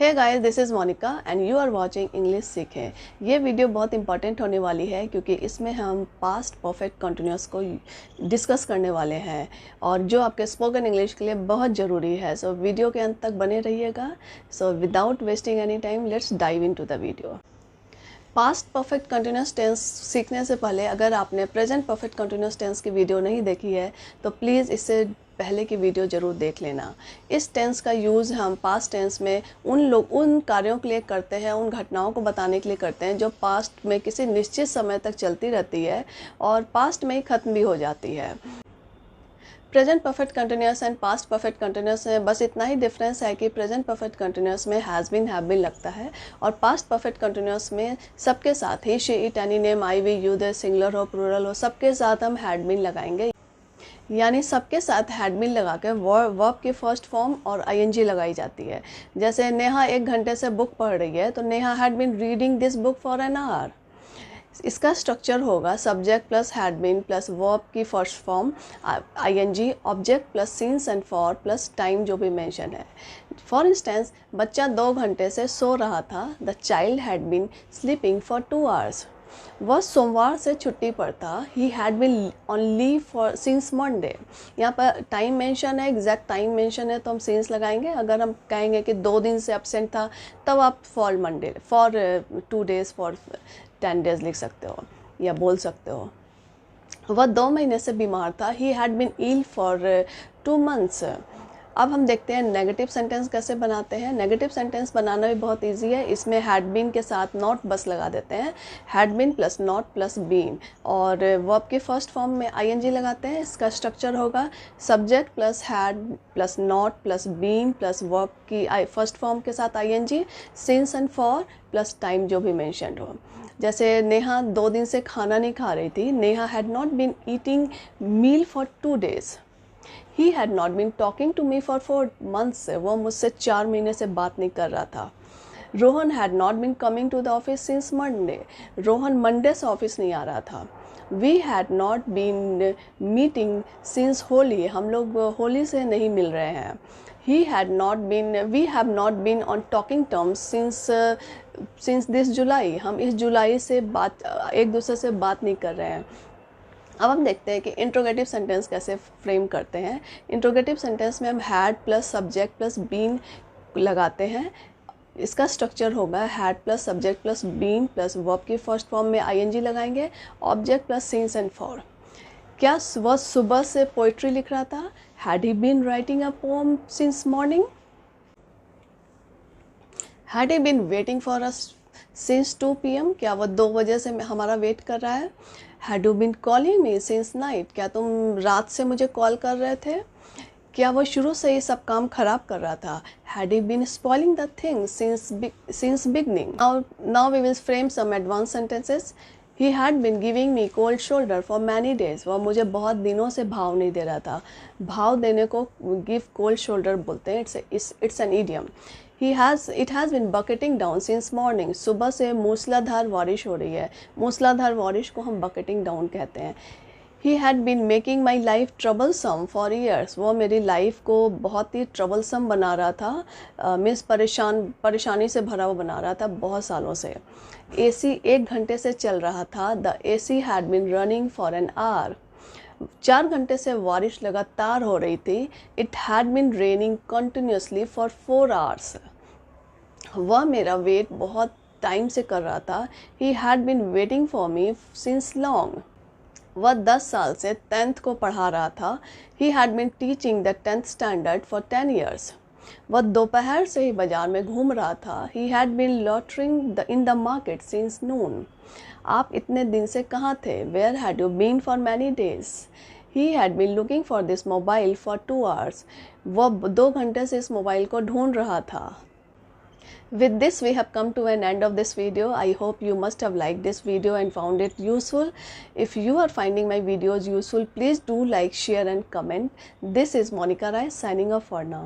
Hey guys, this is Monica and you are watching English सीखें। ये video बहुत important होने वाली है क्योंकि इसमें हम पास्ट परफेक्ट कंटिन्यूअस को डिस्कस करने वाले हैं और जो आपके स्पोकन इंग्लिश के लिए बहुत ज़रूरी है। सो वीडियो के अंत तक बने रहिएगा। So without wasting any time let's dive into the video. Past perfect continuous tense सीखने से पहले अगर आपने प्रेजेंट परफेक्ट कंटिन्यूअस टेंस की वीडियो नहीं देखी है तो प्लीज़ इससे पहले की वीडियो ज़रूर देख लेना। इस टेंस का यूज़ हम पास्ट टेंस में उन कार्यों के लिए करते हैं, उन घटनाओं को बताने के लिए करते हैं जो पास्ट में किसी निश्चित समय तक चलती रहती है और पास्ट में ही ख़त्म भी हो जाती है। Present perfect continuous and past perfect continuous में बस इतना ही डिफरेंस है कि प्रेजेंट परफेक्ट कंटिन्यूअस में हैज़ बीन हैव बीन लगता है और पास्ट परफेक्ट कंटिन्यूअस में सबके साथ ही she it any name I we you they singular हो प्लूरल हो सबके साथ हम हैड बीन लगाएंगे। यानी सबके साथ हैड बीन लगा के वर्ब की फर्स्ट फॉर्म और आईएनजी लगाई जाती है। जैसे नेहा 1 घंटे से बुक पढ़ रही है तो Neha had been reading this book for an hour. इसका स्ट्रक्चर होगा subject plus had been plus verb की first form ING, object plus since and for plus time जो भी मेंशन है। फॉर इंस्टेंस, बच्चा 2 घंटे से सो रहा था। The child had been sleeping for 2 hours. वह सोमवार से छुट्टी पर था। He had been on leave for since Monday. यहाँ पर टाइम मेंशन है, एग्जैक्ट टाइम मेंशन है तो हम सिंस लगाएंगे। अगर हम कहेंगे कि 2 दिन से एब्सेंट था तब आप for Monday, for 2 days, for 10 days लिख सकते हो या बोल सकते हो। वह 2 महीने से बीमार था। He had been ill for 2 months. अब हम देखते हैं नेगेटिव सेंटेंस कैसे बनाते हैं। नेगेटिव सेंटेंस बनाना भी बहुत इजी है। इसमें हैड बीन के साथ नॉट बस लगा देते हैं। Had been plus not plus been और वर्ब की फर्स्ट फॉर्म में आईएनजी लगाते हैं। इसका स्ट्रक्चर होगा subject plus had plus not plus been plus verb की फर्स्ट फॉर्म के साथ ING, since and for plus time जो भी मेंशन्ड हो। जैसे नेहा 2 दिन से खाना नहीं खा रही थी। Neha had not been eating meal for 2 days. He had not been talking to me for 4 months. वो मुझसे 4 महीने से बात नहीं कर रहा था। Rohan had not been coming to the office since Monday. Rohan Monday से ऑफिस नहीं आ रहा था। We had not been meeting since Holi. हम लोग होली से नहीं मिल रहे हैं। We have not been on talking terms since this July. हम इस जुलाई से एक दूसरे से बात नहीं कर रहे हैं। अब हम देखते हैं कि इंट्रोगेटिव सेंटेंस कैसे फ्रेम करते हैं। इंट्रोगेटिव सेंटेंस में हम had plus subject plus been लगाते हैं। इसका स्ट्रक्चर होगा had plus subject plus been plus verb की फर्स्ट फॉर्म में आईएनजी लगाएंगे, object plus since and for. क्या वह सुबह से पोइट्री लिख रहा था? Had he been writing a poem since morning? Had he been waiting for us since 2 PM? क्या वह 2 बजे से हमारा वेट कर रहा है? Had you been calling me since night? क्या तुम रात से मुझे कॉल कर रहे थे? क्या वह शुरू से ही सब काम खराब कर रहा था? Had he been spoiling the things since beginning? Now we will frame some advance sentences. He had been giving me cold shoulder for many days. वह मुझे बहुत दिनों से भाव नहीं दे रहा था। भाव देने को गिव कोल्ड शोल्डर बोलते हैं। It's an idiom. It has been bucketing down since morning. सुबह से मूसलाधार बारिश हो रही है। मूसलाधार बारिश को हम bucketing down कहते हैं। He had been making my life troublesome for years. वो मेरी लाइफ को बहुत ही troublesome बना रहा था, मीन्स परेशानी से भरा हुआ बना रहा था बहुत सालों से। AC 1 घंटे से चल रहा था। The AC had been running for an hour. 4 घंटे से बारिश लगातार हो रही थी। It had been raining continuously for 4 hours. वह मेरा वेट बहुत टाइम से कर रहा था। He had been waiting for me since long. वह 10 साल से 10th को पढ़ा रहा था। He had been teaching the 10th standard for 10 years. वह दोपहर से ही बाजार में घूम रहा था। He had been loitering in the market since noon. आप इतने दिन से कहाँ थे? Where had you been for many days? He had been looking for this mobile for 2 hours. वह 2 घंटे से इस मोबाइल को ढूंढ रहा था। With this we have come to an end of this video. I hope you must have liked this video and found it useful. If you are finding my videos useful, please do like, share and comment. This is Monica Rai signing off for now.